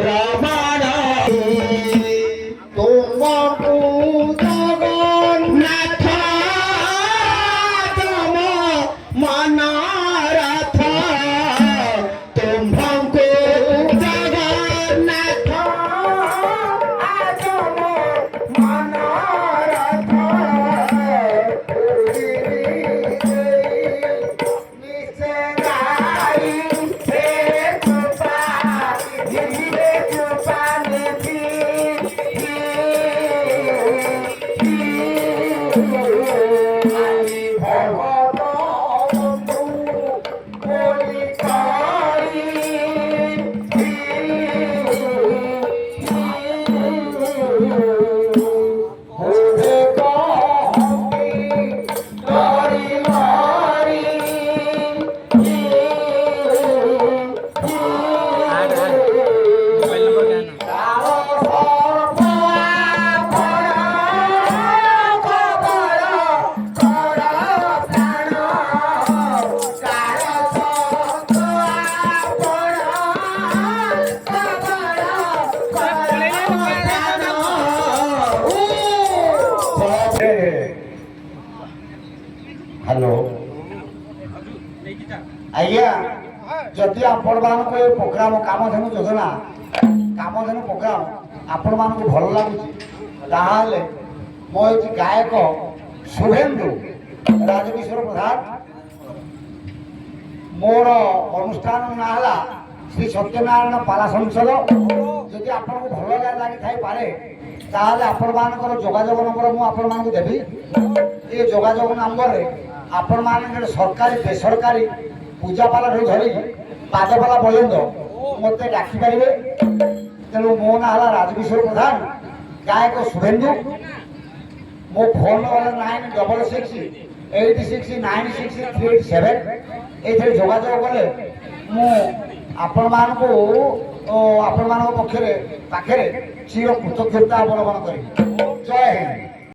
রমণ তোমাকু জগন্নাথ তম মনোরথ তোমাকু জগন্নাথ তম মনোরথ हेलो आज्ञा जदि आपण मान प्रोग्राम कामधेनु योजना कामधेनु प्रोग्राम आपण मान भल लगुच मो गायक शुभेन्दु राजकिशोर प्रधान मोर अनुष्ठान ना है श्री सत्यनारायण पाला संसद जदि आपन को भल लगी थाई पारे ताले आपण मानकर जोगाजोग नंबर मु आपण मान को देबी ये जोगाजोग नंबर रे आपण मान सरकारी बेसरकारी पूजापाला धरी पादपाला पर्यंत मत डाकी पारे तेणु मो ना है राजकिशोर प्रधान गायक शुभेन्दु मो फोन नंबर 9668696387 ये जोगाजोग कले मु आपण मान को आपण मान पक्षरे पाखे चिर कृतज्ञता अवलंबन करी जय हिंद।